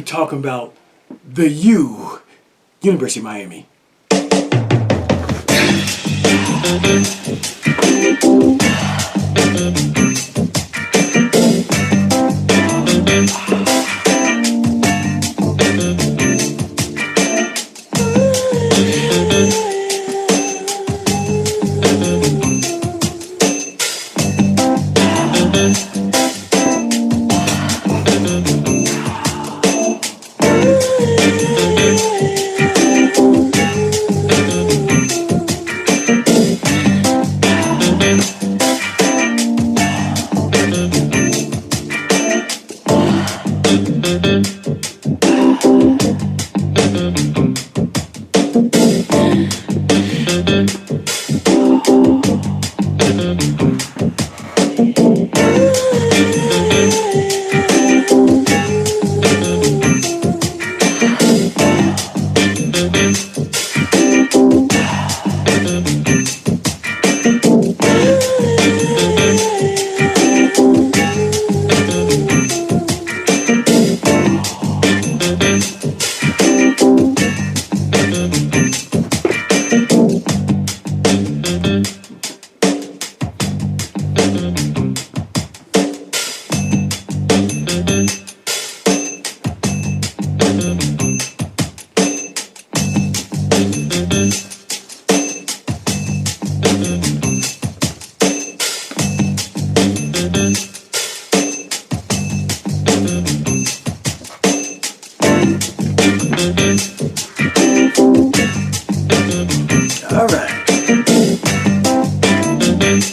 talking about the U, University of Miami.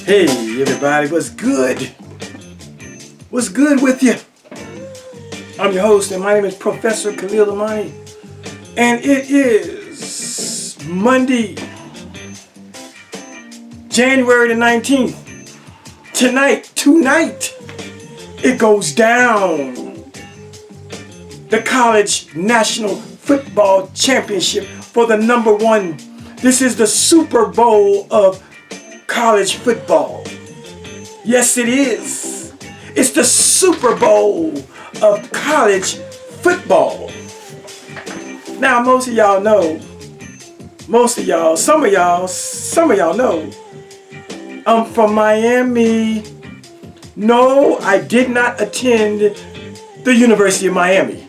Hey everybody, what's good? What's good with you? I'm your host and my name is Professor Khalil Amani, and it is Monday, January the 19th. Tonight, it goes down. The College National Football Championship for the number one. This is the Super Bowl of college football. Yes, it is. It's the Super Bowl of college football. Now, most of y'all know, some of y'all know, I'm from Miami. No, I did not attend the University of Miami.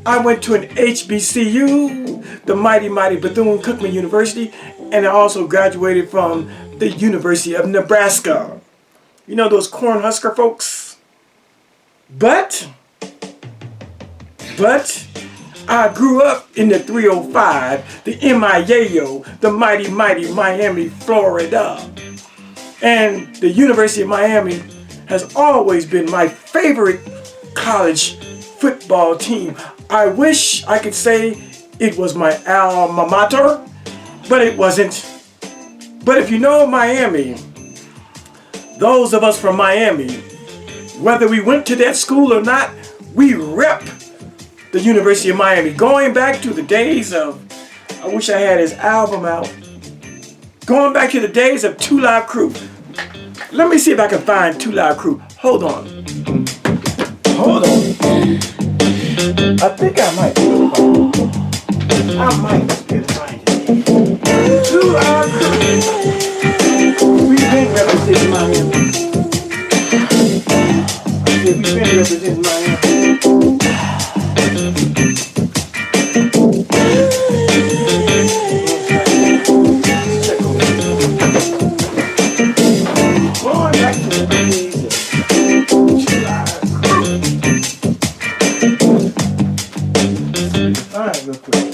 I went to an HBCU, the mighty Bethune-Cookman University, and I also graduated from the University of Nebraska. You know those Cornhusker folks? But I grew up in the 305, the MIAO, the mighty Miami, Florida. And the University of Miami has always been my favorite college football team. I wish I could say it was my alma mater, but it wasn't. But if you know Miami, those of us from Miami, whether we went to that school or not, we rep the University of Miami. Going back to the days of, I wish I had his album out, going back to the days of Two Live Crew. Let me see if I can find Two Live Crew. Hold on. I think I might be able to find it. I might be able to find it. Two Live Crew. We've been representing Miami. We've been representing Miami. Going back to the days of Two Live Crew. Find it real quick.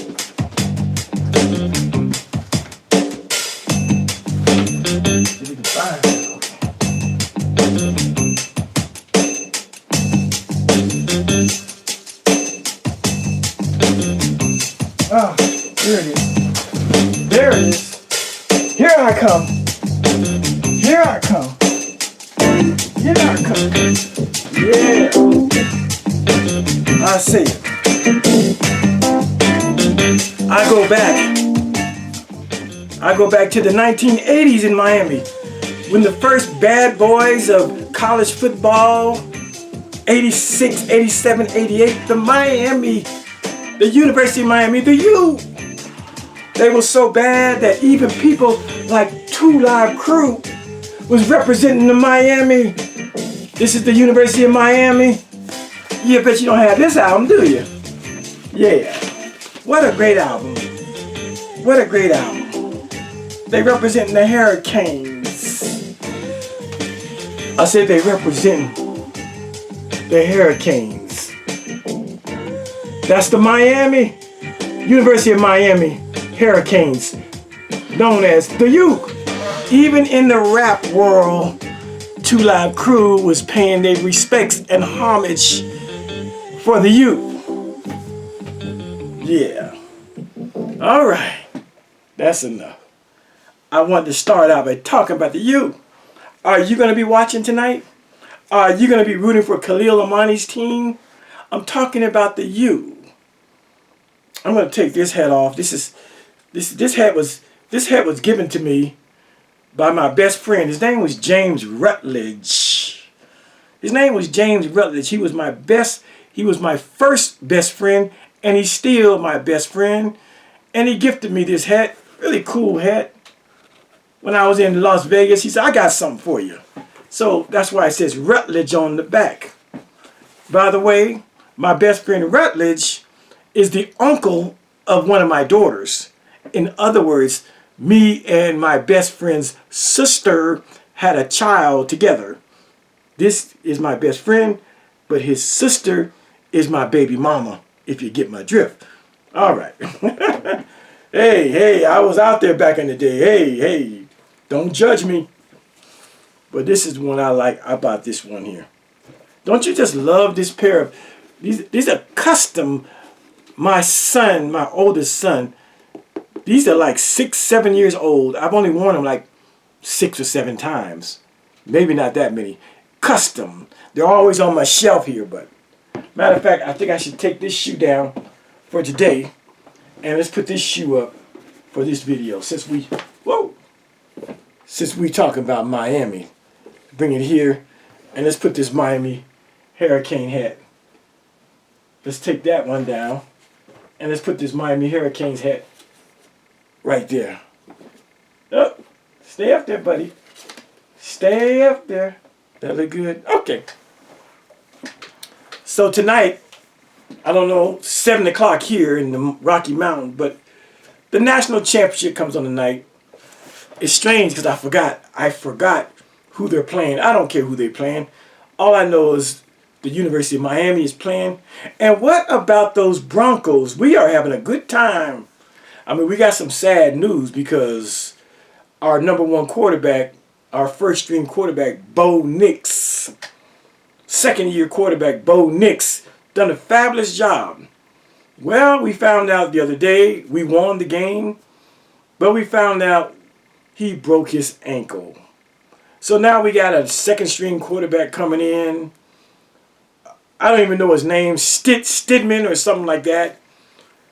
If you can find it. Ah, there it is. There it is. Here I come. Here I come. Here I come. Yeah. I see it. I go back to the 1980s in Miami, when the first bad boys of college football 86, 87, 88, the University of Miami, the U. They were so bad that even people like Two Live Crew was representing the Miami. This is the University of Miami. Yeah, bet you don't have this album, do you? Yeah. What a great album. What a great album. They representing the Hurricanes. I said they represent the Hurricanes. That's the Miami, University of Miami Hurricanes, known as the U. Even in the rap world, Two Live Crew was paying their respects and homage for the U. Yeah. All right. That's enough. I wanted to start out by talking about the U. Are you going to be watching tonight? Are you going to be rooting for Khalil Amani's team? I'm talking about the U. I'm going to take this hat off. This hat was given to me by my best friend. His name was James Rutledge. His name was James Rutledge. He was my first best friend, and he's still my best friend. And he gifted me this hat, really cool hat. When I was in Las Vegas, he said, I got something for you. So that's why it says Rutledge on the back. By the way, my best friend Rutledge is the uncle of one of my daughters. In other words, me and my best friend's sister had a child together. This is my best friend, but his sister is my baby mama, if you get my drift. All right. Hey, I was out there back in the day. Hey, don't judge me. But this is the one I like about this one here. Don't you just love this pair of, these are custom, my oldest son, these are like 6, 7 years old. I've only worn them like 6 or 7 times. Maybe not that many. Custom. They're always on my shelf here, but matter of fact, I think I should take this shoe down for today. And let's put this shoe up for this video. Since we talking about Miami. Bring it here. And let's put this Miami Hurricane hat. Let's take that one down. And let's put this Miami Hurricanes hat right there. Oh, stay up there, buddy. Stay up there. That look good. Okay. So tonight, I don't know, 7 o'clock here in the Rocky Mountains, but the national championship comes on tonight. It's strange because I forgot who they're playing. I don't care who they're playing. All I know is the University of Miami is playing. And what about those Broncos? We are having a good time. I mean, we got some sad news because our #1 quarterback, our first string quarterback, Bo Nix, second-year quarterback, Bo Nix, done a fabulous job. Well, we found out the other day, we won the game, but we found out he broke his ankle. So now we got a second-string quarterback coming in. I don't even know his name, Stidman or something like that.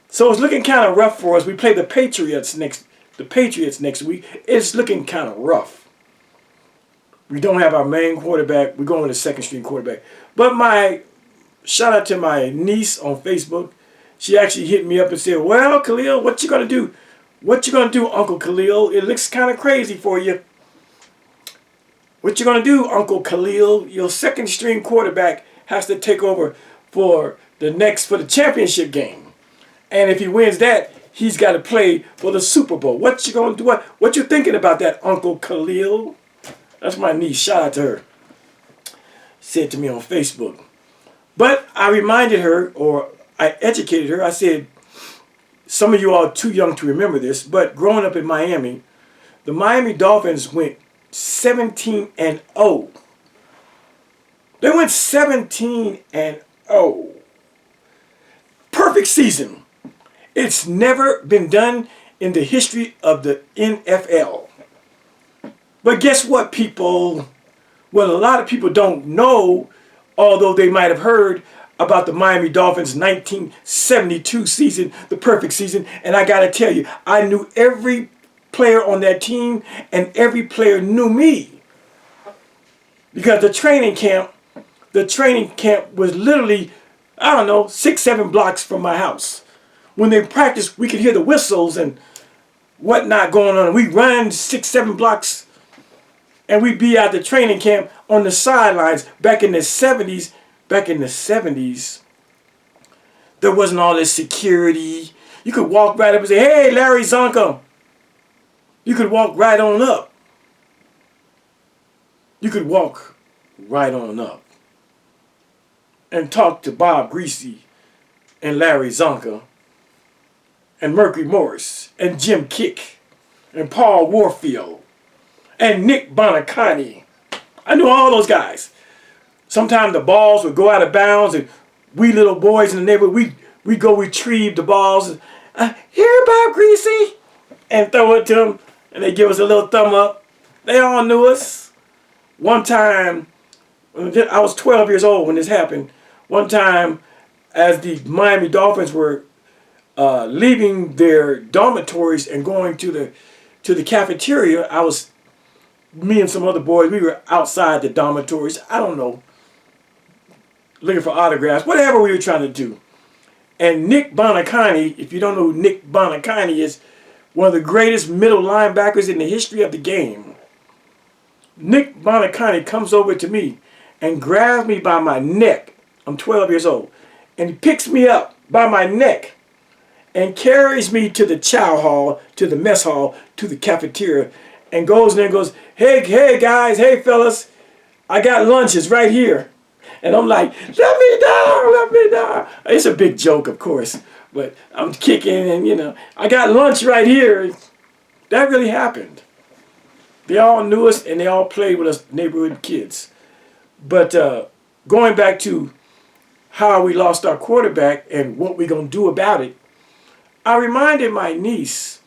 So it's looking kind of rough for us. We play the Patriots next week. It's looking kind of rough. We don't have our main quarterback. We're going with a second-string quarterback. But shout out to my niece on Facebook. She actually hit me up and said, well, Khalil, what you going to do? What you going to do, Uncle Khalil? It looks kind of crazy for you. What you going to do, Uncle Khalil? Your second-string quarterback has to take over for the championship game. And if he wins that, he's got to play for the Super Bowl. What you going to do? What you thinking about that, Uncle Khalil? That's my niece. Shout out to her. Said to me on Facebook. But I reminded her, or I educated her. I said, some of you are too young to remember this, but growing up in Miami, the Miami Dolphins went 17-0. They went 17-0. Perfect season. It's never been done in the history of the NFL. But guess what, people? Well, a lot of people don't know, although they might have heard about the Miami Dolphins 1972 season, the perfect season. And I got to tell you, I knew every player on that team, and every player knew me. Because the training camp the training camp was literally, I don't know, 6, 7 blocks from my house. When they practiced, we could hear the whistles and whatnot going on. We run 6, 7 blocks, and we'd be at the training camp on the sidelines. Back in the 70s, there wasn't all this security. You could walk right up and say, "Hey, Larry Zonka." You could walk right on up. You could walk right on up and talk to Bob Greasy and Larry Zonka and Mercury Morris and Jim Kick and Paul Warfield and Nick Bonacani. I knew all those guys. Sometimes the balls would go out of bounds, and we little boys in the neighborhood, we go retrieve the balls. Here, Bob Greasy, and throw it to them, and they give us a little thumb up. They all knew us. One time, I was 12 years old when this happened. One time, as the Miami Dolphins were leaving their dormitories and going to the cafeteria, me and some other boys, we were outside the dormitories. I don't know, looking for autographs, whatever we were trying to do. And Nick Bonacani, if you don't know who Nick Bonacani is, one of the greatest middle linebackers in the history of the game. Nick Bonacani comes over to me and grabs me by my neck. I'm 12 years old. And he picks me up by my neck and carries me to the chow hall, to the mess hall, to the cafeteria, and goes in there and goes, hey guys, hey fellas, I got lunches right here. And I'm like, let me down. It's a big joke, of course, but I'm kicking and, I got lunch right here. That really happened. They all knew us and they all played with us neighborhood kids. But going back to how we lost our quarterback and what we're going to do about it, I reminded my niece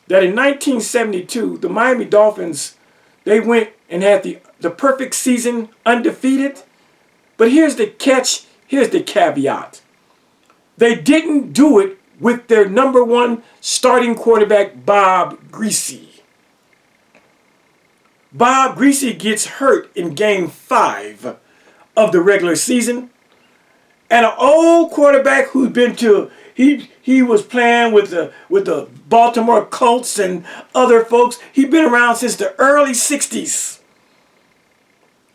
that in 1972, the Miami Dolphins, they went and had the perfect season, undefeated. But here's the catch, here's the caveat. They didn't do it with their number one starting quarterback, Bob Greasy. Bob Greasy gets hurt in game 5 of the regular season. And an old quarterback who's been to, he was playing with the Baltimore Colts and other folks. He'd been around since the early 60s.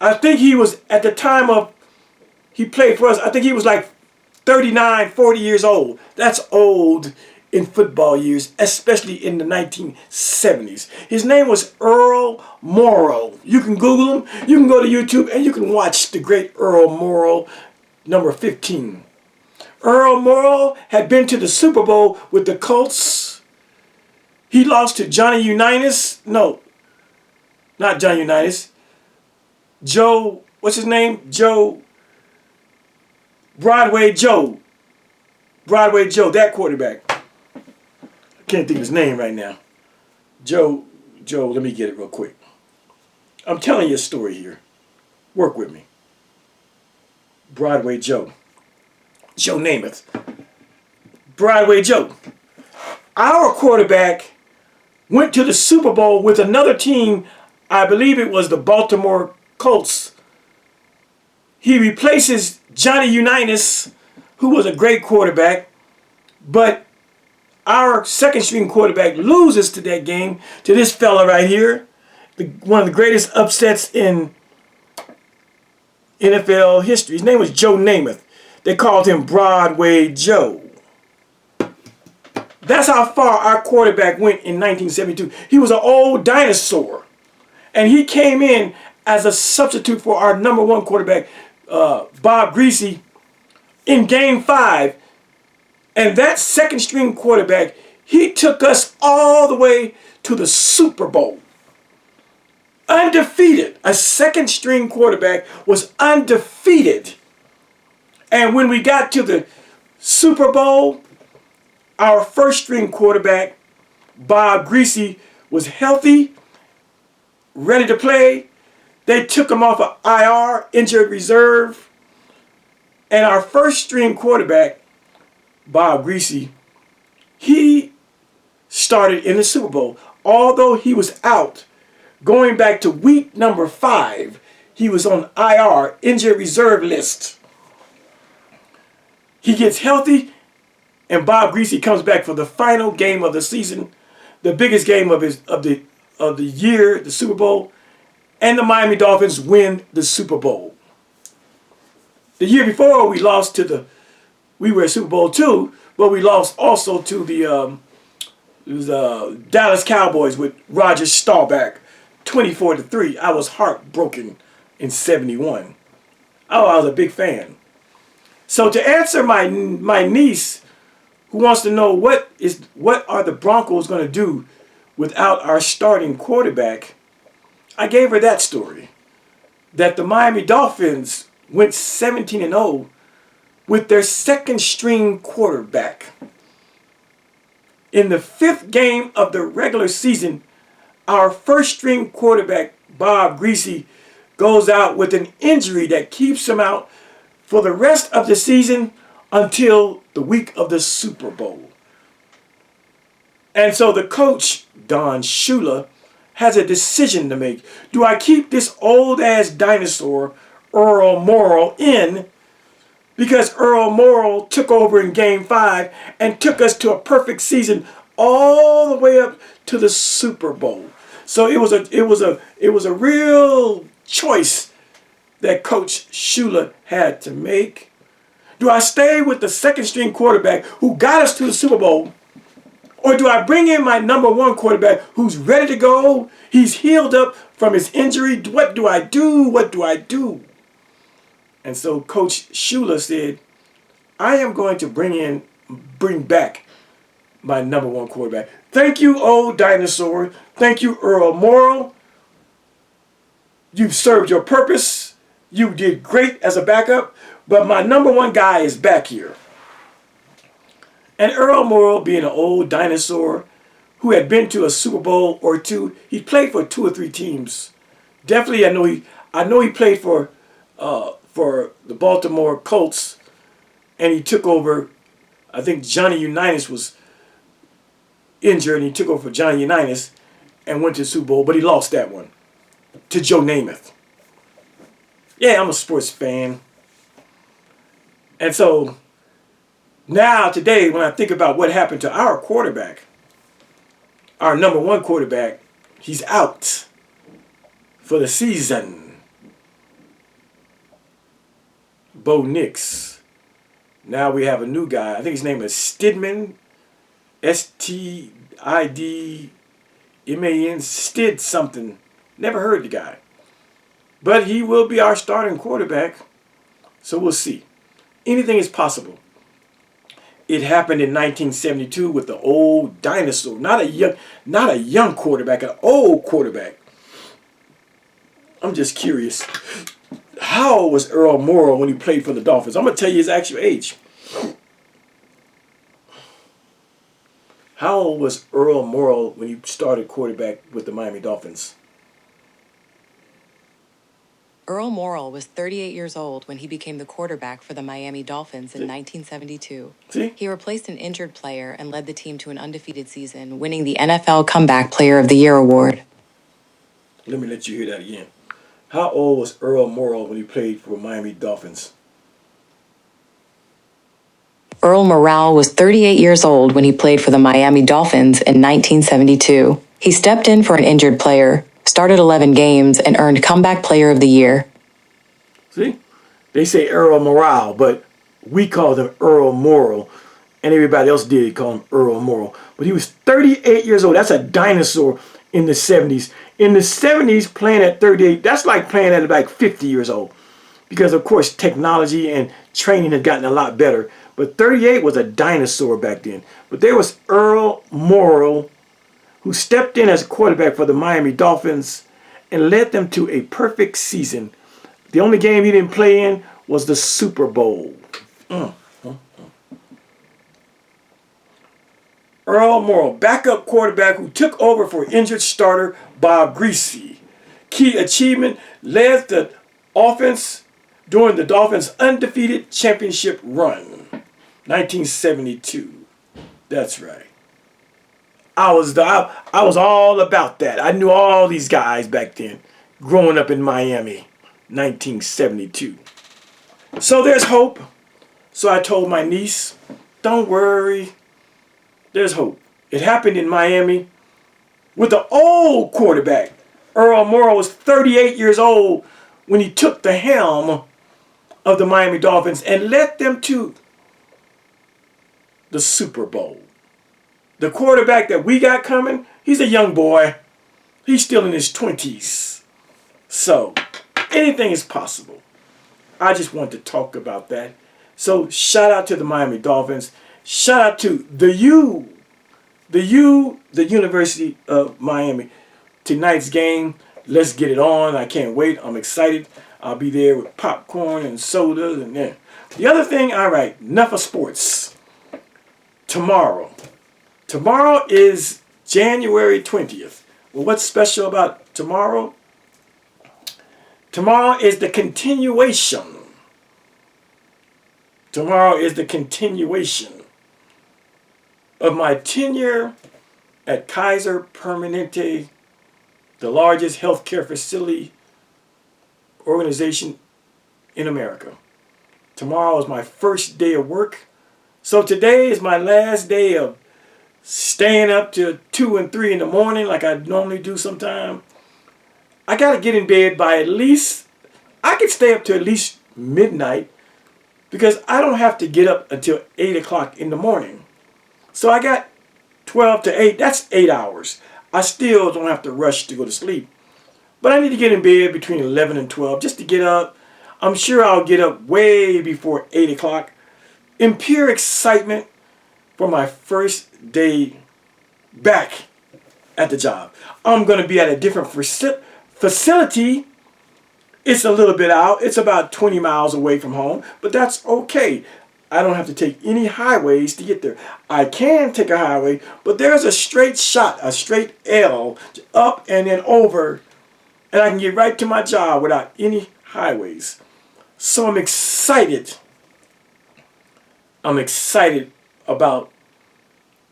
I think he was, at the time of he played for us, I think he was like 39, 40 years old. That's old in football years, especially in the 1970s. His name was Earl Morrow. You can Google him, you can go to YouTube, and you can watch the great Earl Morrow, number 15. Earl Morrow had been to the Super Bowl with the Colts. He lost to Johnny Unitas. No, not Johnny Unitas. Joe, what's his name? Broadway Joe, that quarterback. I can't think of his name right now. Joe, let me get it real quick. I'm telling you a story here. Work with me. Broadway Joe. Joe Namath. Broadway Joe. Our quarterback went to the Super Bowl with another team. I believe it was the Baltimore Colts. He replaces Johnny Unitas, who was a great quarterback, but our second string quarterback loses to that game to this fella right here, one of the greatest upsets in NFL history. His name was Joe Namath. They called him Broadway Joe. That's how far our quarterback went in 1972. He was an old dinosaur, and he came in as a substitute for our number one quarterback, Bob Greasy, in game 5. And that second string quarterback, he took us all the way to the Super Bowl. Undefeated. A second string quarterback was undefeated. And when we got to the Super Bowl, our first string quarterback, Bob Greasy, was healthy, ready to play. They took him off of IR, injured reserve. And our first string quarterback, Bob Greasy, he started in the Super Bowl. Although he was out, going back to week number 5, he was on IR, injured reserve list. He gets healthy, and Bob Greasy comes back for the final game of the season, the biggest game of the year, the Super Bowl, and the Miami Dolphins win the Super Bowl. The year before, we were at Super Bowl II, but we lost also to the Dallas Cowboys with Roger Staubach, 24-3. I was heartbroken in '71. Oh, I was a big fan. So to answer my niece, who wants to know what are the Broncos going to do without our starting quarterback, I gave her that story. That the Miami Dolphins went 17-0 with their second string quarterback. In the 5th game of the regular season, our first string quarterback, Bob Greasy, goes out with an injury that keeps him out for the rest of the season until the week of the Super Bowl. And so the coach, Don Shula, has a decision to make. Do I keep this old-ass dinosaur, Earl Morrall, in? Because Earl Morrall took over in Game 5 and took us to a perfect season all the way up to the Super Bowl. So it was a real choice that Coach Shula had to make. Do I stay with the second string quarterback who got us to the Super Bowl? Or do I bring in my number 1 quarterback who's ready to go? He's healed up from his injury. What do I do? What do I do? And so Coach Shula said, I am going to bring back my number 1 quarterback. Thank you, old dinosaur. Thank you, Earl Morrall. You've served your purpose. You did great as a backup. But my number 1 guy is back here. And Earl Morrall, being an old dinosaur who had been to a Super Bowl or 2, he played for 2 or 3 teams. Definitely, I know he played for the Baltimore Colts, and he took over. I think Johnny Unitas was injured, and he took over for Johnny Unitas and went to the Super Bowl, but he lost that one to Joe Namath. Yeah, I'm a sports fan. And so now today, when I think about what happened to our quarterback, our number 1 quarterback, he's out for the season. Bo Nix. Now we have a new guy. I think his name is Stidman. S-T-I-D-M-A-N. Stid something. Never heard the guy. But he will be our starting quarterback. So we'll see. Anything is possible. It happened in 1972 with the old dinosaur. Not a young quarterback, an old quarterback. I'm just curious. How old was Earl Morrall when he played for the Dolphins? I'm going to tell you his actual age. How old was Earl Morrall when he started quarterback with the Miami Dolphins? Earl Morrall was 38 years old when he became the quarterback for the Miami Dolphins in 1972. See? He replaced an injured player and led the team to an undefeated season, winning the NFL Comeback Player of the Year award. Let me let you hear that again. How old was Earl Morrall when he played for Miami Dolphins? Earl Morrall was 38 years old when he played for the Miami Dolphins in 1972. He stepped in for an injured player, started 11 games, and earned Comeback Player of the Year. See? They say Earl Morrall, but we called him Earl Morrall, and everybody else did call him Earl Morrall. But he was 38 years old. That's a dinosaur in the 70s. In the 70s, playing at 38, that's like playing at like 50 years old. Because, of course, technology and training had gotten a lot better. But 38 was a dinosaur back then. But there was Earl Morrall, who stepped in as a quarterback for the Miami Dolphins and led them to a perfect season. The only game he didn't play in was the Super Bowl. Earl Morrall, backup quarterback who took over for injured starter Bob Greasy. Key achievement, led the offense during the Dolphins' undefeated championship run. 1972. That's right. I was all about that. I knew all these guys back then, growing up in Miami. 1972. So there's hope. So I told my niece, don't worry, there's hope. It happened in Miami with the old quarterback. Earl Morrall was 38 years old when he took the helm of the Miami Dolphins and led them to the Super Bowl. The quarterback that we got coming, he's a young boy. He's still in his 20s. So, anything is possible. I just want to talk about that. So, shout out to the Miami Dolphins. Shout out to the University of Miami. Tonight's game, let's get it on. I can't wait. I'm excited. I'll be there with popcorn and sodas and then. The other thing, all right, enough of sports. Tomorrow is January 20th. Well, what's special about tomorrow? Tomorrow is the continuation. Tomorrow is the continuation of my tenure at Kaiser Permanente, the largest healthcare facility organization in America. Tomorrow is my first day of work. So today is my last day of staying up till 2 and 3 in the morning like I normally do sometime. I got to get in bed by at least, I could stay up to at least midnight because I don't have to get up until 8 o'clock in the morning. So I got 12 to 8, that's 8 hours. I still don't have to rush to go to sleep. But I need to get in bed between 11 and 12 just to get up. I'm sure I'll get up way before 8 o'clock in pure excitement for my first day back at the job. I'm going to be at a different facility. It's a little bit out. It's about 20 miles away from home, but that's okay. I don't have to take any highways to get there. I can take a highway, but there's a straight shot, a straight L, up and then over, and I can get right to my job without any highways. So I'm excited. I'm excited about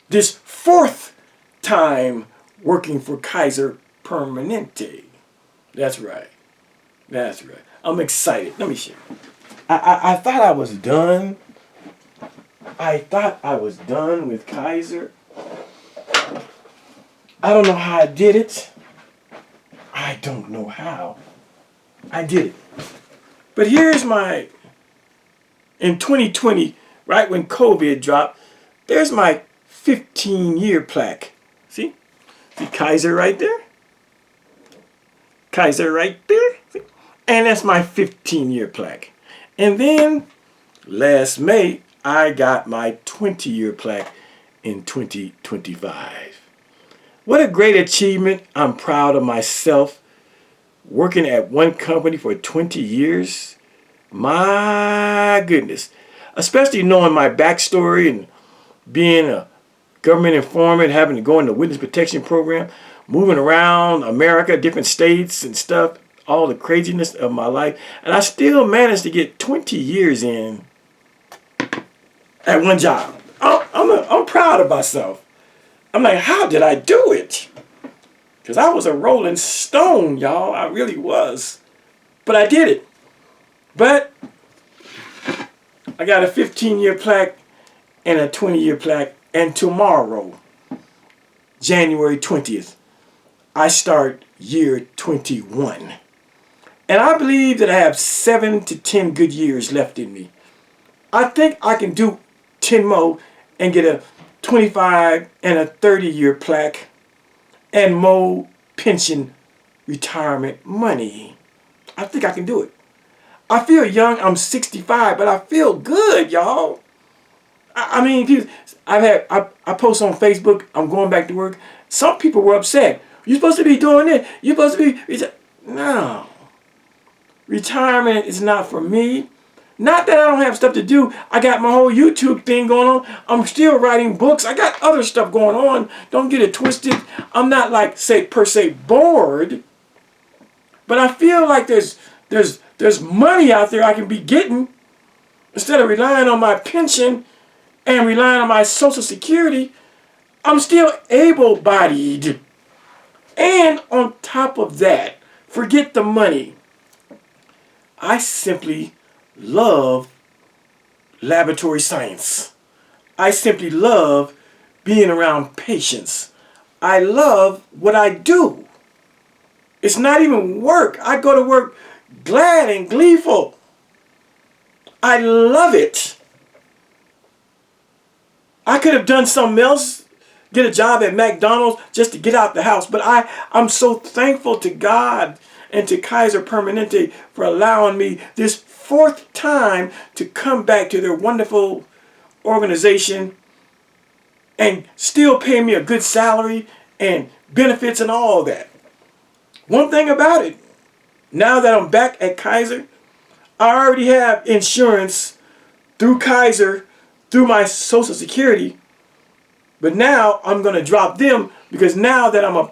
this fourth time working for Kaiser Permanente. That's right. That's right. I'm excited. Let me show you. I thought I was done. I thought I was done with Kaiser. I don't know how I did it. I don't know how I did it. But here's my, in 2020, right when COVID dropped, there's my 15-year plaque. See? See Kaiser right there? Kaiser right there? See? And that's my 15-year plaque. And then last May, I got my 20-year plaque in 2025. What a great achievement. I'm proud of myself. Working at one company for 20 years. My goodness. Especially knowing my backstory and being a government informant, having to go in the witness protection program, moving around America, different states and stuff, all the craziness of my life. And I still managed to get 20 years in at one job. I'm proud of myself. I'm like, how did I do it? Because I was a rolling stone, y'all. I really was. But I did it. But I got a 15-year plaque and a 20-year plaque. And tomorrow, January 20th, I start year 21. And I believe that I have 7 to 10 good years left in me. I think I can do 10 more and get a 25 and a 30-year plaque and more pension retirement money. I think I can do it. I feel young. I'm 65, but I feel good, y'all. I mean, I post on Facebook, I'm going back to work. Some people were upset. You're supposed to be doing it. You're supposed to be... No. Retirement is not for me. Not that I don't have stuff to do. I got my whole YouTube thing going on. I'm still writing books. I got other stuff going on. Don't get it twisted. I'm not like, per se bored. But I feel like there's money out there I can be getting. Instead of relying on my pension and relying on my Social Security, I'm still able-bodied. And on top of that, forget the money. I simply love laboratory science. I simply love being around patients. I love what I do. It's not even work. I go to work glad and gleeful. I love it. I could have done something else, get a job at McDonald's just to get out the house. But I'm so thankful to God and to Kaiser Permanente for allowing me this fourth time to come back to their wonderful organization and still pay me a good salary and benefits and all that. One thing about it, now that I'm back at Kaiser, I already have insurance through Kaiser, through my Social Security, but now I'm going to drop them because now that I'm an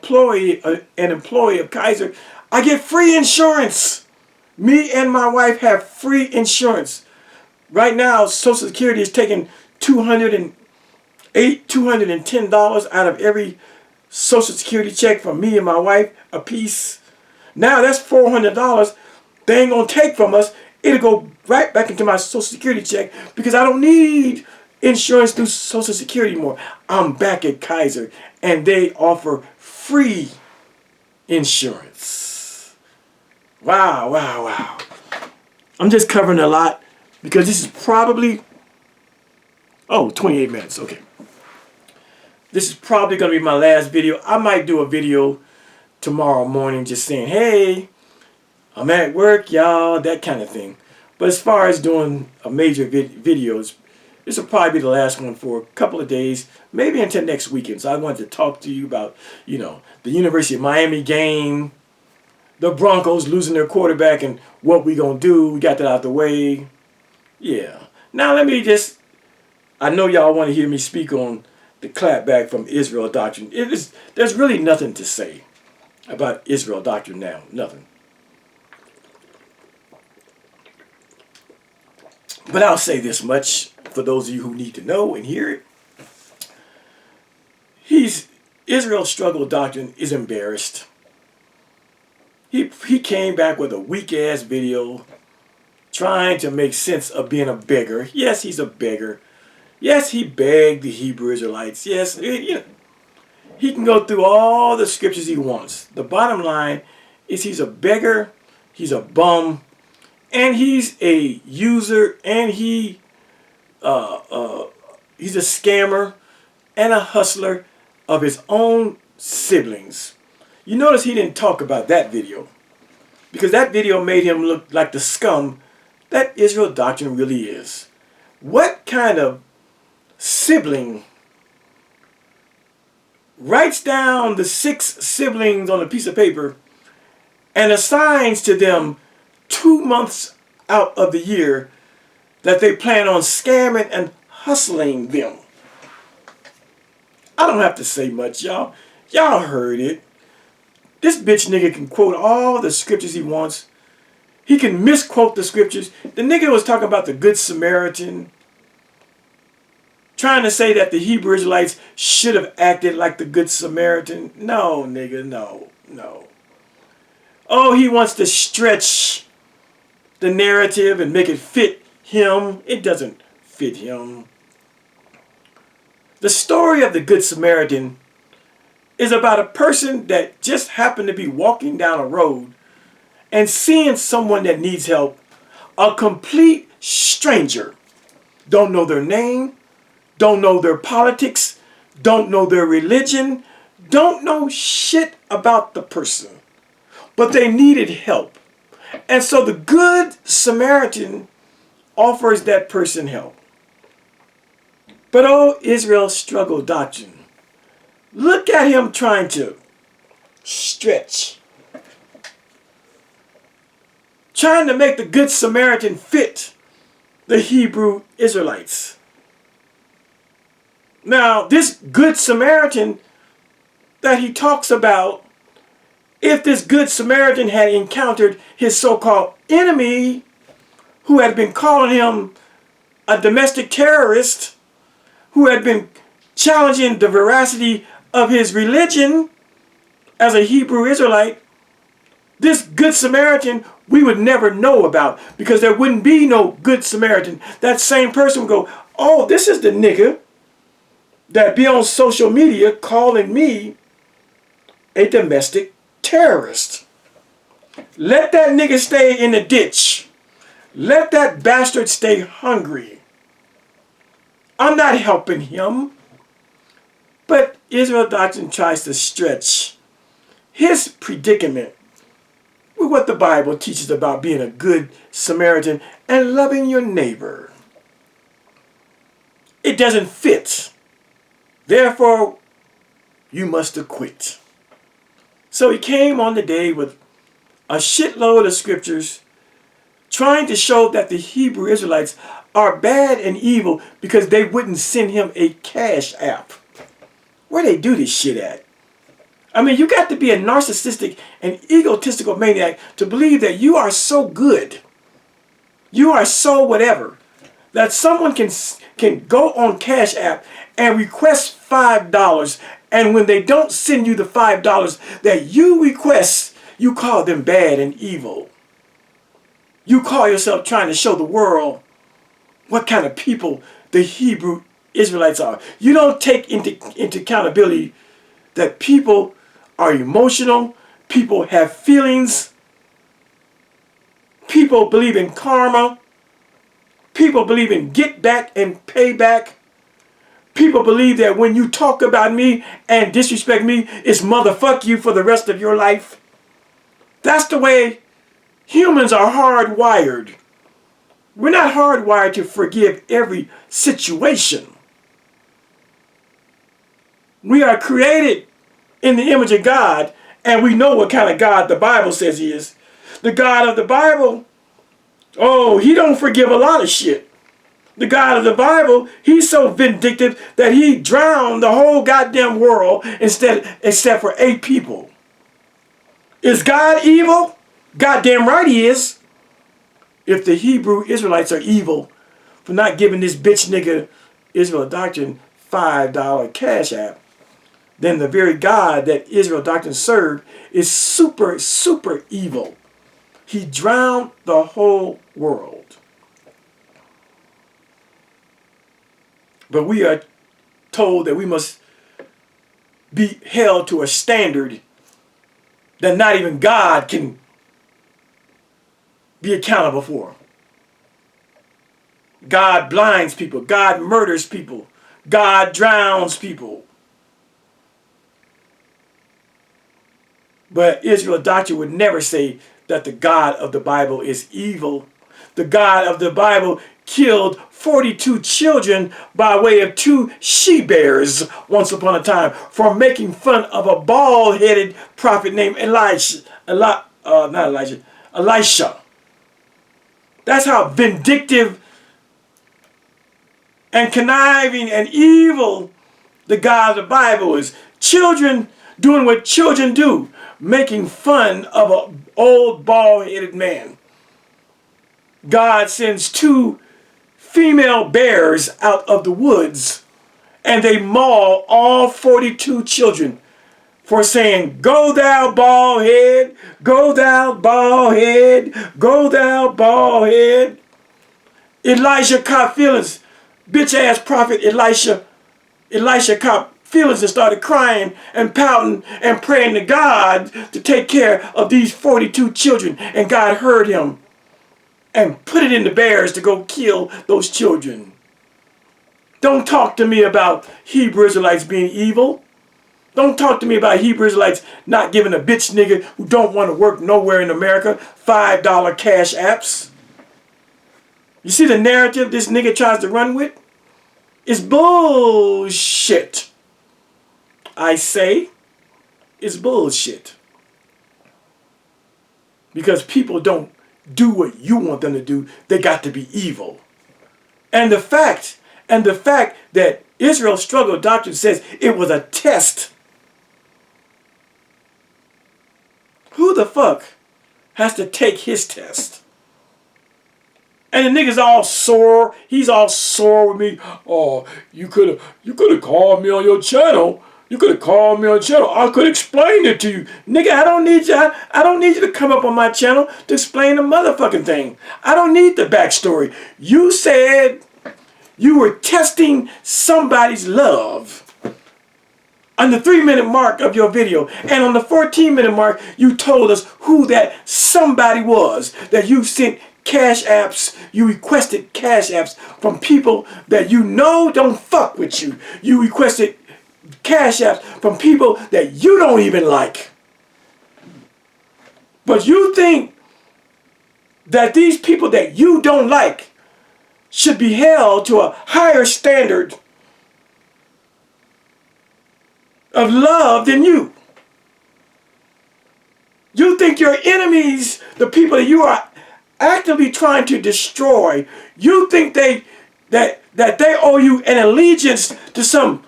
employee of Kaiser, I get free insurance. Me and my wife have free insurance. Right now, Social Security is taking $210 out of every Social Security check from me and my wife a piece. Now that's $400 they ain't going to take from us. It'll go right back into my Social Security check because I don't need insurance through Social Security anymore. I'm back at Kaiser and they offer free insurance. Wow, wow, wow. I'm just covering a lot because this is probably, 28 minutes, okay. This is probably going to be my last video. I might do a video tomorrow morning just saying, hey, I'm at work, y'all, that kind of thing. But as far as doing a major videos, this will probably be the last one for a couple of days, maybe until next weekend. So I wanted to talk to you about, the University of Miami game, the Broncos losing their quarterback and what we going to do. We got that out the way. Yeah. Now let me I know y'all want to hear me speak on the clapback from Israel doctrine. There's really nothing to say about Israel doctrine now. Nothing. But I'll say this much for those of you who need to know and hear it. Israel's struggle doctrine is embarrassed. He came back with a weak-ass video trying to make sense of being a beggar. Yes, he's a beggar. Yes, he begged the Hebrew Israelites. Yes, he can go through all the scriptures he wants. The bottom line is he's a beggar, he's a bum, and he's a user, and he's a scammer and a hustler of his own siblings. You notice he didn't talk about that video because that video made him look like the scum that Israel doctrine really is. What kind of sibling writes down the 6 siblings on a piece of paper and assigns to them 2 months out of the year that they plan on scamming and hustling them? I don't have to say much, y'all. Y'all heard it. This bitch nigga can quote all the scriptures he wants. He can misquote the scriptures. The nigga was talking about the Good Samaritan, trying to say that the Hebrew Israelites should have acted like the Good Samaritan. No, nigga, no. Oh, he wants to stretch the narrative and make it fit him. It doesn't fit him. The story of the Good Samaritan is about a person that just happened to be walking down a road and seeing someone that needs help, a complete stranger. Don't know their name, don't know their politics, don't know their religion, don't know shit about the person. But they needed help. And so the Good Samaritan offers that person help. But oh, Israel's struggle doctrine. Look at him trying to stretch. Trying to make the Good Samaritan fit the Hebrew Israelites. Now, this Good Samaritan that he talks about, if this Good Samaritan had encountered his so-called enemy, who had been calling him a domestic terrorist, who had been challenging the veracity of his religion as a Hebrew Israelite, This Good Samaritan we would never know about because there wouldn't be no Good Samaritan. That same person would go, oh, this is the nigga that be on social media calling me a domestic terrorist. Let that nigga stay in the ditch. Let that bastard stay hungry. I'm not helping him. But Israel Doctrine tries to stretch his predicament with what the Bible teaches about being a good Samaritan and loving your neighbor. It doesn't fit. Therefore, you must acquit. So he came on the day with a shitload of scriptures trying to show that the Hebrew Israelites are bad and evil because they wouldn't send him a cash app. Where they do this shit at? I mean, you got to be a narcissistic and egotistical maniac to believe that you are so good, you are so whatever, that someone can go on Cash App and request $5, and when they don't send you the $5 that you request, you call them bad and evil. You call yourself trying to show the world what kind of people the Hebrew Israelites are. You don't take into accountability that people are emotional, people have feelings, people believe in karma, people believe in get back and pay back. People believe that when you talk about me and disrespect me, it's motherfuck you for the rest of your life. That's the way humans are hardwired. We're not hardwired to forgive every situation. We are created in the image of God, and we know what kind of God the Bible says he is. The God of the Bible, oh, he don't forgive a lot of shit. The God of the Bible, he's so vindictive that he drowned the whole goddamn world except for 8 people. Is God evil? Goddamn right he is. If the Hebrew Israelites are evil for not giving this bitch nigga Israel Doctrine $5 cash app, then the very God that Israel Doctrine served is super, super evil. He drowned the whole world. But we are told that we must be held to a standard that not even God can be accountable for. God blinds people. God murders people. God drowns people. But Israel Doctrine would never say that the God of the Bible is evil. The God of the Bible killed 42 children by way of 2 she-bears once upon a time for making fun of a bald-headed prophet named Elisha. That's how vindictive and conniving and evil the God of the Bible is. Children doing what children do, making fun of an old bald-headed man. God sends 2 female bears out of the woods and they maul all 42 children for saying, "Go thou bald head, go thou bald head, go thou bald head." Elijah caught feelings. Bitch ass prophet Elisha caught feelings and started crying and pouting and praying to God to take care of these 42 children. And God heard him and put it in the bears to go kill those children. Don't talk to me about Hebrew Israelites being evil. Don't talk to me about Hebrew Israelites not giving a bitch nigga who don't want to work nowhere in America $5 cash apps. You see the narrative this nigga tries to run with? It's bullshit. I say it's bullshit. Because people don't do what you want them to do. They got to be evil. And the fact that Israel Struggle Doctrine says it was a test. Who the fuck has to take his test? And the nigga's all sore. He's all sore with me. Oh, you could have called me on your channel You could have called me on the channel. I could explain it to you. Nigga, I don't need you. I don't need you to come up on my channel to explain the motherfucking thing. I don't need the backstory. You said you were testing somebody's love on the 3-minute mark of your video. And on the 14-minute mark, you told us who that somebody was. That you sent cash apps, you requested cash apps from people that you know don't fuck with you. You requested cash apps from people that you don't even like. But you think that these people that you don't like should be held to a higher standard of love than you. You think your enemies, the people that you are actively trying to destroy, you think that they owe you an allegiance to some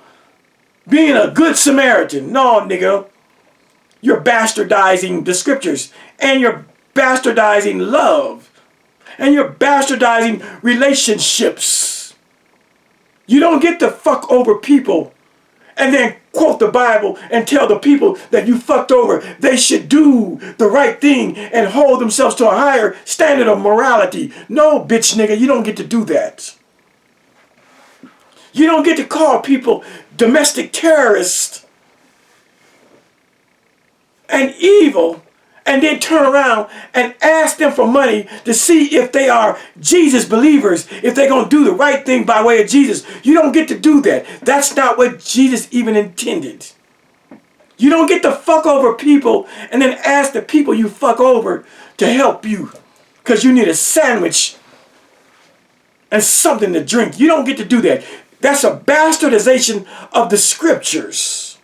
being a good Samaritan. No, nigga. You're bastardizing the scriptures, and you're bastardizing love, and you're bastardizing relationships. You don't get to fuck over people and then quote the Bible and tell the people that you fucked over they should do the right thing and hold themselves to a higher standard of morality. No, bitch nigga, you don't get to do that. You don't get to call people domestic terrorists and evil and then turn around and ask them for money to see if they are Jesus believers, if they're going to do the right thing by way of Jesus. You don't get to do that. That's not what Jesus even intended. You don't get to fuck over people and then ask the people you fuck over to help you because you need a sandwich and something to drink. You don't get to do that. That's a bastardization of the scriptures.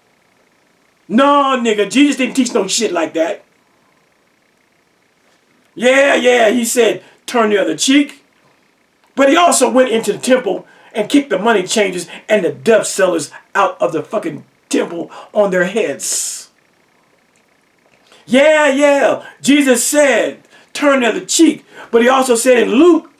No, nigga, Jesus didn't teach no shit like that. Yeah, he said, turn the other cheek. But he also went into the temple and kicked the money changers and the dove sellers out of the fucking temple on their heads. Yeah, Jesus said, turn the other cheek. But he also said in Luke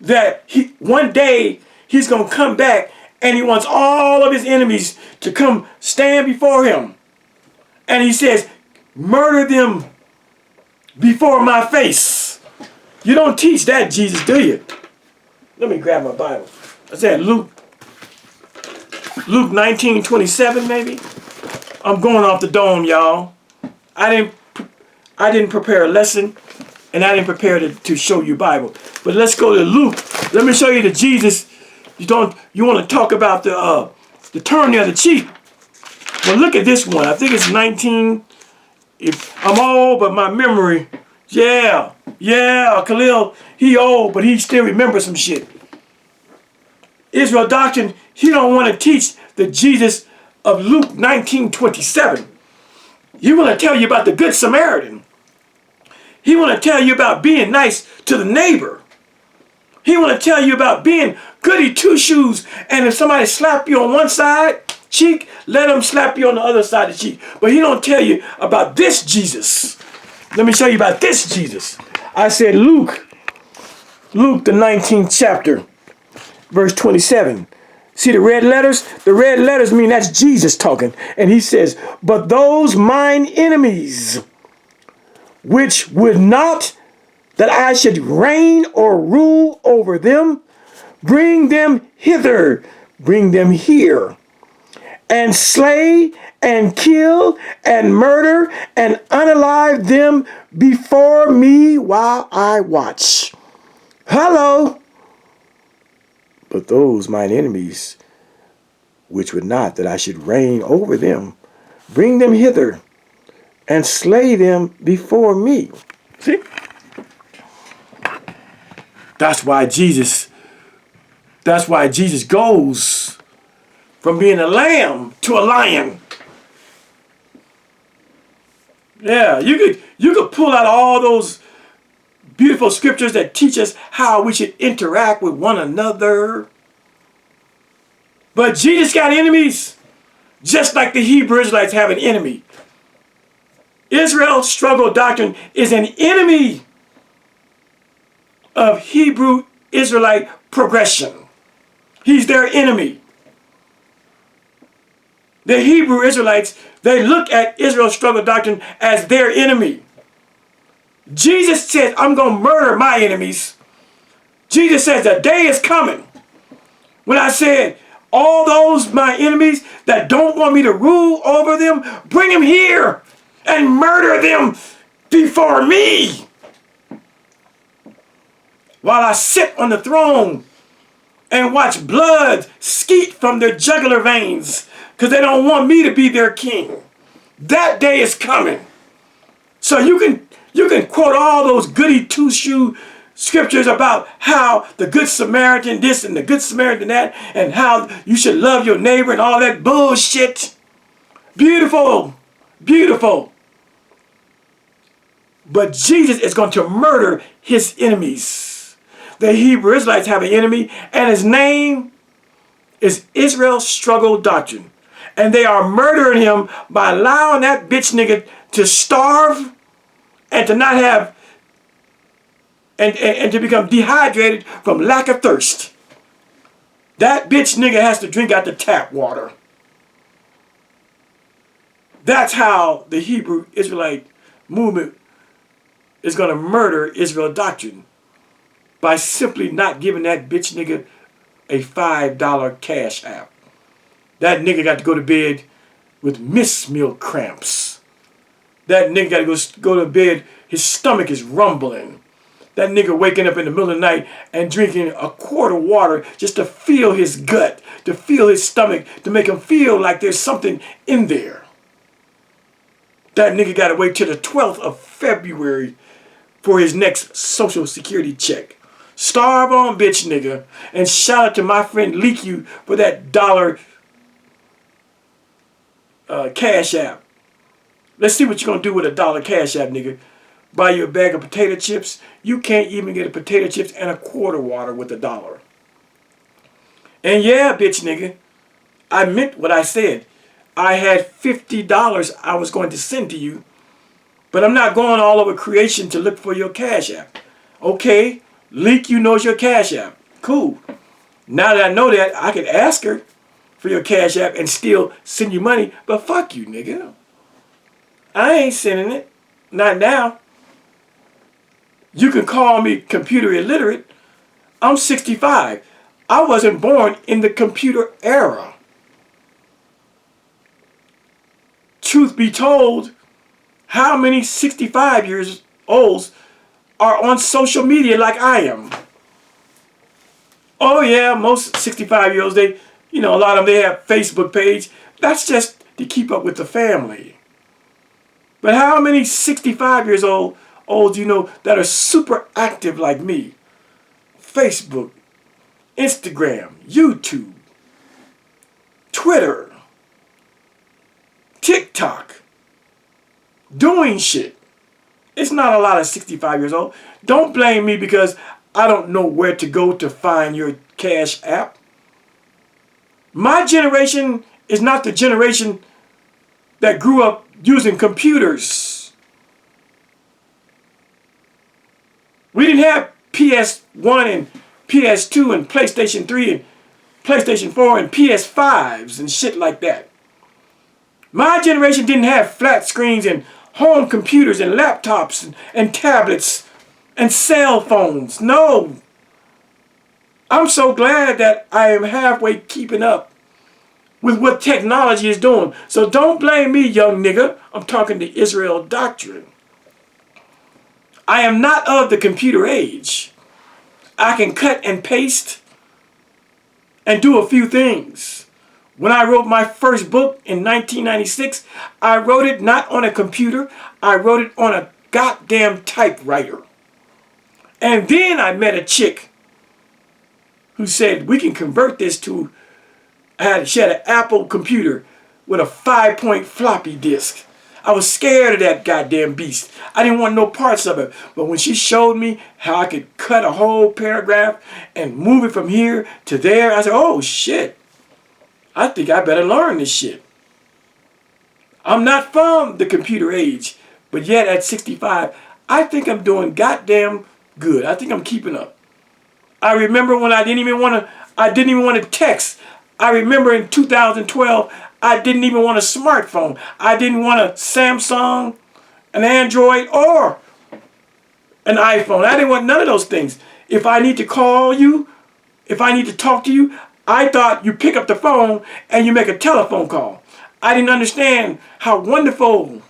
that one day he's going to come back and he wants all of his enemies to come stand before him. And he says, murder them before my face. You don't teach that, Jesus, do you? Let me grab my Bible. I said Luke 19:27 maybe. I'm going off the dome, y'all. I didn't prepare a lesson and I didn't prepare to show you Bible. But let's go to Luke. Let me show you the Jesus. You want to talk about the turn the other cheek. Well, look at this one. I think it's 19. I'm old, but my memory, yeah, Khalil, he old, but he still remembers some shit. Israel doctrine, he don't want to teach the Jesus of Luke 19:27. He want to tell you about the Good Samaritan. He want to tell you about being nice to the neighbor. He want to tell you about being goody two-shoes, and if somebody slap you on one side cheek, let him slap you on the other side of the cheek. But he don't tell you about this Jesus. Let me show you about this Jesus. I said Luke the 19th chapter, verse 27. See the red letters? The red letters mean that's Jesus talking. And he says, but those mine enemies, which would not that I should reign or rule over them, bring them hither, bring them here, and slay and kill and murder and unalive them before me while I watch. Hello. But those mine enemies, which would not that I should reign over them, bring them hither and slay them before me. See? That's why Jesus goes from being a lamb to a lion. Yeah, you could pull out all those beautiful scriptures that teach us how we should interact with one another. But Jesus got enemies, just like the Hebrew Israelites have an enemy. Israel's struggle doctrine is an enemy of Hebrew Israelite progression. He's their enemy. The Hebrew Israelites, they look at Israel's struggle doctrine as their enemy. Jesus said, I'm going to murder my enemies. Jesus says the day is coming when I said, all those my enemies that don't want me to rule over them, bring them here and murder them before me. While I sit on the throne and watch blood skeet from their jugular veins because they don't want me to be their king. That day is coming. So you can quote all those goody two-shoe scriptures about how the Good Samaritan this and the Good Samaritan that and how you should love your neighbor and all that bullshit. Beautiful, beautiful. But Jesus is going to murder his enemies. The Hebrew Israelites have an enemy, and his name is Israel's struggle doctrine. And they are murdering him by allowing that bitch nigga to starve and to not have, and to become dehydrated from lack of thirst. That bitch nigga has to drink out the tap water. That's how the Hebrew Israelite movement is going to murder Israel doctrine, by simply not giving that bitch nigga a $5 cash app. That nigga got to go to bed with miss milk cramps. That nigga got to go to bed, his stomach is rumbling. That nigga waking up in the middle of the night and drinking a quart of water just to feel his gut, to feel his stomach, to make him feel like there's something in there. That nigga got to wait till the 12th of February for his next Social Security check. Starve on, bitch nigga. And shout out to my friend Leak You for that dollar cash app. Let's see what you're going to do with a dollar cash app, nigga. Buy you a bag of potato chips. You can't even get a potato chips and a quart of water with $1. And yeah, bitch nigga, I meant what I said. I had $50 I was going to send to you, but I'm not going all over creation to look for your cash app. Okay, Leak You knows your cash app. Cool. Now that I know that, I can ask her for your cash app and still send you money, but fuck you, nigga. I ain't sending it. Not now. You can call me computer illiterate. I'm 65. I wasn't born in the computer era. Truth be told, how many 65 years olds are on social media like I am? Oh yeah, most 65-year-olds, a lot of them, they have Facebook page. That's just to keep up with the family. But how many 65 years olds do you know that are super active like me? Facebook, Instagram, YouTube, Twitter, TikTok, doing shit. It's not a lot of 65 years old. Don't blame me because I don't know where to go to find your cash app. My generation is not the generation that grew up using computers. We didn't have PS1 and PS2 and PlayStation 3 and PlayStation 4 and PS5s and shit like that. My generation didn't have flat screens and home computers and laptops and tablets and cell phones. No. I'm so glad that I am halfway keeping up with what technology is doing. So don't blame me, young nigga. I'm talking to Israel doctrine. I am not of the computer age. I can cut and paste and do a few things. When I wrote my first book in 1996, I wrote it not on a computer. I wrote it on a goddamn typewriter. And then I met a chick who said, we can convert this to, she had an Apple computer with a 5-point floppy disk. I was scared of that goddamn beast. I didn't want no parts of it. But when she showed me how I could cut a whole paragraph and move it from here to there, I said, oh shit. I think I better learn this shit. I'm not from the computer age, but yet at 65, I think I'm doing goddamn good. I think I'm keeping up. I remember when I didn't even want to text. I remember in 2012, I didn't even want a smartphone. I didn't want a Samsung, an Android, or an iPhone. I didn't want none of those things. If I need to call you, if I need to talk to you, I thought you pick up the phone and you make a telephone call. I didn't understand how wonderful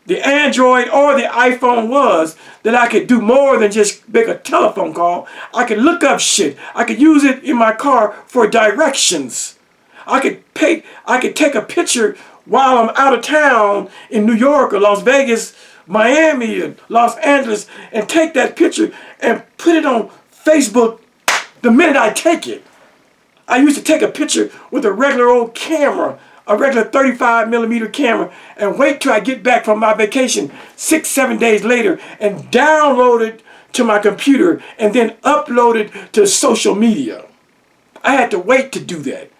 the Android or the iPhone was, that I could do more than just make a telephone call. I could look up shit. I could use it in my car for directions. I could take a picture while I'm out of town in New York or Las Vegas, Miami or Los Angeles, and take that picture and put it on Facebook the minute I take it. I used to take a picture with a regular old camera, a regular 35mm camera, and wait till I get back from my vacation 6-7 days later and download it to my computer and then upload it to social media. I had to wait to do that.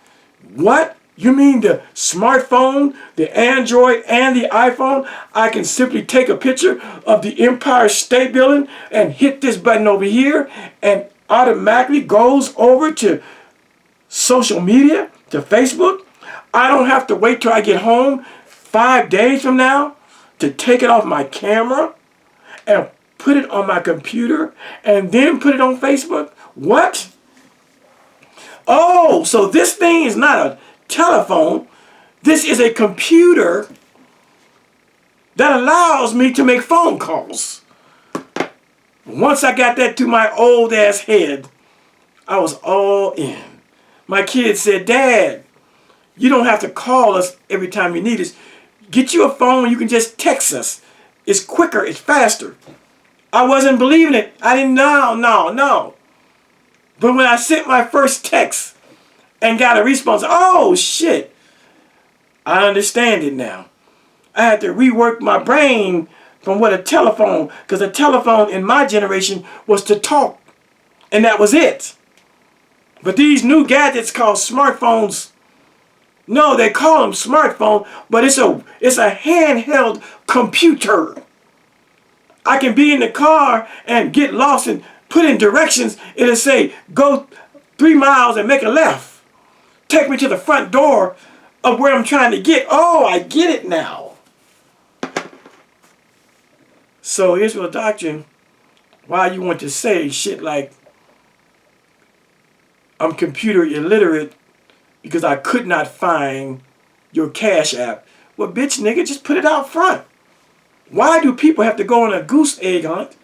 What? You mean the smartphone, the Android, and the iPhone? I can simply take a picture of the Empire State Building and hit this button over here and automatically goes over to social media, to Facebook. I don't have to wait till I get home 5 days from now to take it off my camera and put it on my computer and then put it on Facebook. What? Oh, so this thing is not a telephone. This is a computer that allows me to make phone calls. Once I got that to my old ass head, I was all in. My kids said, Dad, you don't have to call us every time you need us. Get you a phone, you can just text us. It's quicker, it's faster. I wasn't believing it. I didn't know, no. But when I sent my first text and got a response, oh shit, I understand it now. I had to rework my brain from what a telephone, because a telephone in my generation was to talk, and that was it. But these new gadgets called smartphones, no, they call them smartphone, but it's a handheld computer. I can be in the car and get lost and put in directions. It'll say, go 3 miles and make a left. Take me to the front door of where I'm trying to get. Oh, I get it now. So Israel doctrine, why you want to say shit like, I'm computer illiterate because I could not find your Cash App. Well, bitch, nigga, just put it out front. Why do people have to go on a goose egg hunt,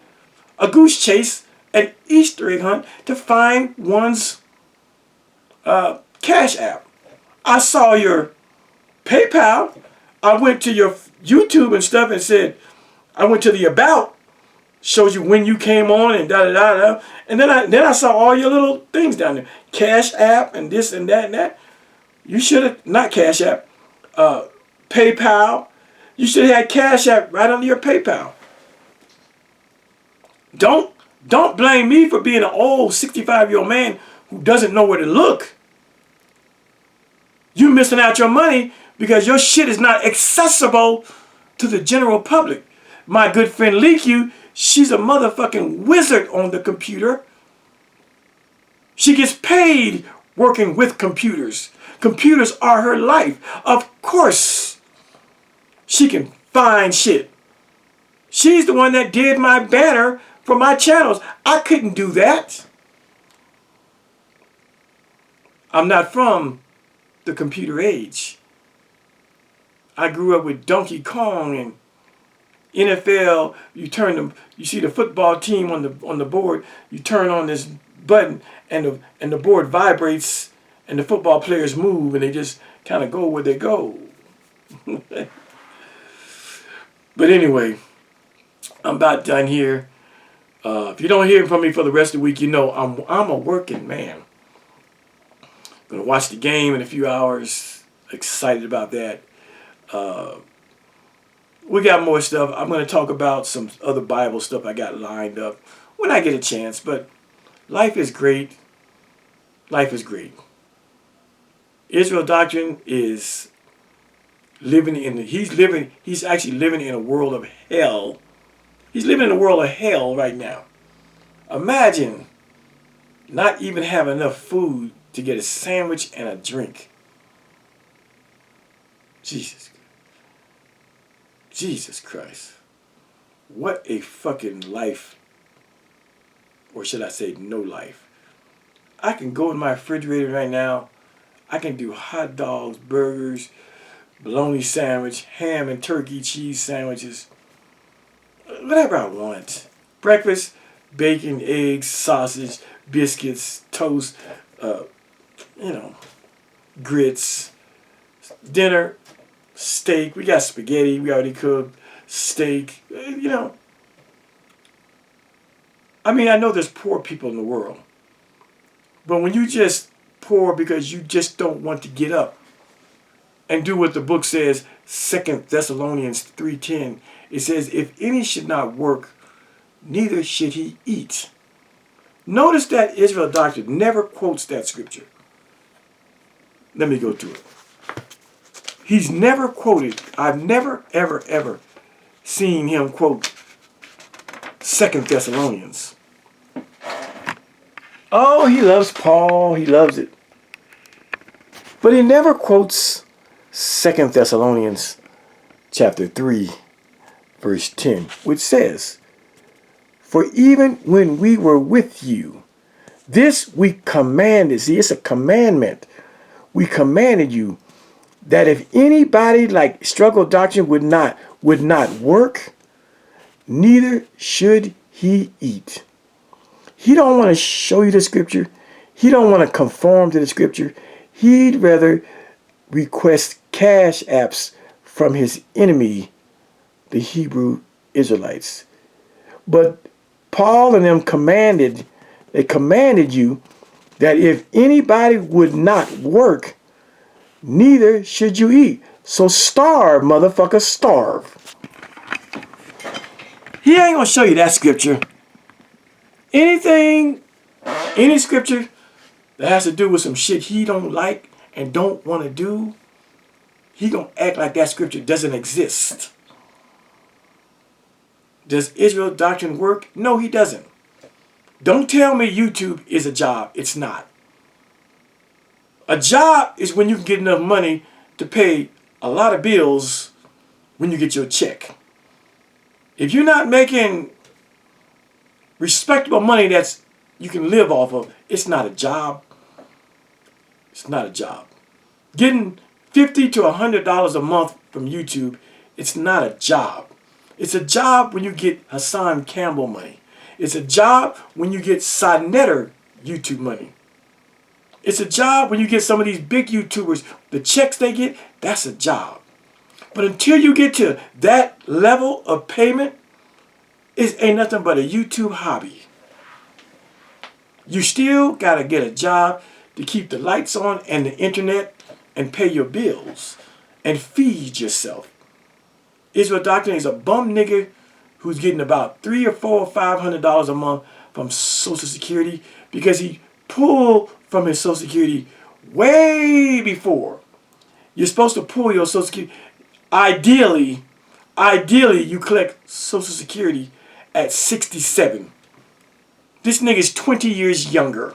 a goose chase, an Easter egg hunt to find one's Cash App? I saw your PayPal. I went to your YouTube and stuff and said, I went to the about. Shows you when you came on and da-da-da-da. And then I saw all your little things down there. Cash App and this and that and that. You should have, not Cash App, PayPal. You should have had Cash App right under your PayPal. Don't blame me for being an old 65-year-old man who doesn't know where to look. You're missing out your money because your shit is not accessible to the general public. My good friend Leaky, she's a motherfucking wizard on the computer. She gets paid working with computers. Computers are her life. Of course, she can find shit. She's the one that did my banner for my channels. I couldn't do that. I'm not from the computer age. I grew up with Donkey Kong and NFL. You see the football team on the board. You turn on this button and the board vibrates and the football players move and they just kind of go where they go. But anyway, I'm about done here. If you don't hear from me for the rest of the week, you know I'm a working man. Gonna watch the game in a few hours. Excited about that. We got more stuff. I'm going to talk about some other Bible stuff I got lined up when I get a chance. But life is great. Life is great. Israel doctrine is he's actually living in a world of hell. He's living in a world of hell right now. Imagine not even having enough food to get a sandwich and a drink. Jesus. Jesus Christ. What a fucking life. Or should I say no life. I can go in my refrigerator right now. I can do hot dogs, burgers, bologna sandwich, ham and turkey cheese sandwiches. Whatever I want. Breakfast, bacon, eggs, sausage, biscuits, toast, uh, you know, grits. Dinner, steak. We got spaghetti. We already cooked. Steak. You know. I mean, I know there's poor people in the world. But when you just poor because you just don't want to get up and do what the book says, 2 Thessalonians 3:10, it says, if any should not work, neither should he eat. Notice that Israel Doctrine never quotes that scripture. Let me go to it. He's never quoted, I've never, ever, ever seen him quote 2 Thessalonians. Oh, he loves Paul, he loves it. But he never quotes 2 Thessalonians chapter 3, verse 10, which says, for even when we were with you, this we commanded, see, it's a commandment. We commanded you that if anybody like struggle doctrine would not work, neither should he eat. He don't want to show you the scripture. He don't want to conform to the scripture. He'd rather request cash apps from his enemy, the Hebrew Israelites. But Paul and them commanded you that if anybody would not work, neither should you eat. So starve, motherfucker, starve. He ain't gonna show you that scripture. Any scripture that has to do with some shit he don't like and don't want to do, he gonna act like that scripture doesn't exist. Does Israel doctrine work? No, he doesn't. Don't tell me YouTube is a job. It's not. A job is when you can get enough money to pay a lot of bills when you get your check. If you're not making respectable money that's you can live off of, it's not a job. It's not a job. Getting $50 to $100 a month from YouTube, it's not a job. It's a job when you get Hassan Campbell money. It's a job when you get Sinetter YouTube money. It's a job when you get some of these big YouTubers, the checks they get, that's a job. But until you get to that level of payment, it ain't nothing but a YouTube hobby. You still got to get a job to keep the lights on and the internet and pay your bills and feed yourself. Israel Doctrine is a bum nigga who's getting about $300 or $400 or $500 a month from Social Security because he pulled from his Social Security way before. You're supposed to pull your Social Security. Ideally, you collect Social Security at 67. This nigga's 20 years younger.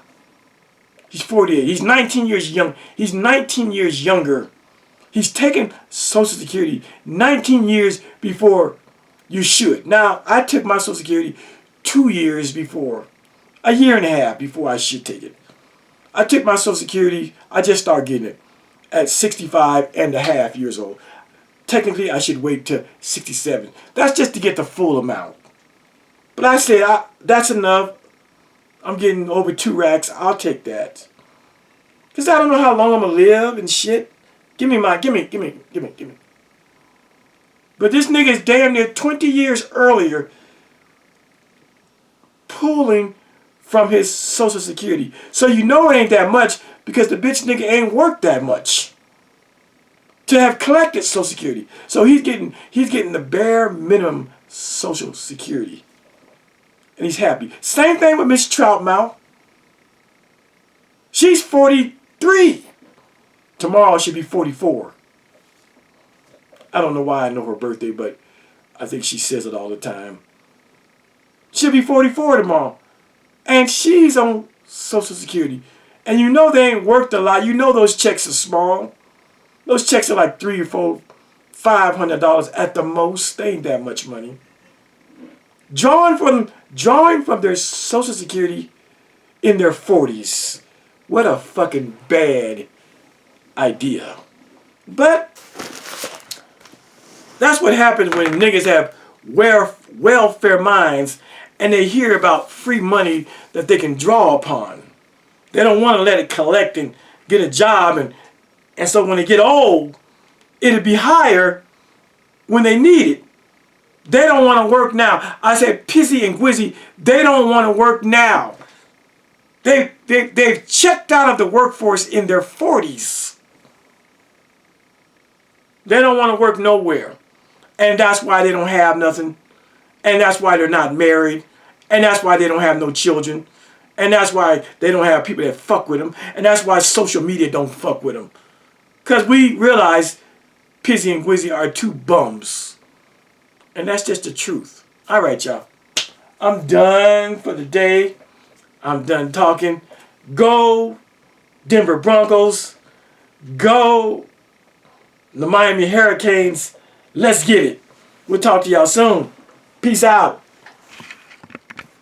He's 48. He's 19 years young. He's 19 years younger. He's taken Social Security 19 years before you should. Now, I took my Social Security 2 years before, a year and a half before I should take it. I took my Social Security, I just started getting it at 65 and a half years old. Technically, I should wait till 67. That's just to get the full amount. But I said, that's enough. I'm getting over 2 racks. I'll take that. Because I don't know how long I'm going to live and shit. Give me. But this nigga is damn near 20 years earlier pulling from his Social Security. So you know it ain't that much because the bitch nigga ain't worked that much to have collected Social Security. So he's getting the bare minimum Social Security. And he's happy. Same thing with Miss Troutmouth. She's 43. Tomorrow she'll be 44. I don't know why I know her birthday, but I think she says it all the time. She'll be 44 tomorrow. And she's on Social Security. And you know they ain't worked a lot. You know those checks are small. Those checks are like $300 or $500 at the most. They ain't that much money. Drawing from their Social Security in their 40s. What a fucking bad idea. But that's what happens when niggas have welfare minds and they hear about free money that they can draw upon. They don't want to let it collect and get a job, and so when they get old, it'll be higher when they need it. They don't want to work now. I said Pizzy and Gwizzy, they don't want to work now. They've checked out of the workforce in their 40s. They don't want to work nowhere. And that's why they don't have nothing. And that's why they're not married. And that's why they don't have no children. And that's why they don't have people that fuck with them. And that's why social media don't fuck with them. Because we realize Pizzy and Gwizzy are two bums. And that's just the truth. All right, y'all. I'm done for the day. I'm done talking. Go Denver Broncos. Go the Miami Hurricanes. Let's get it. We'll talk to y'all soon. Peace out.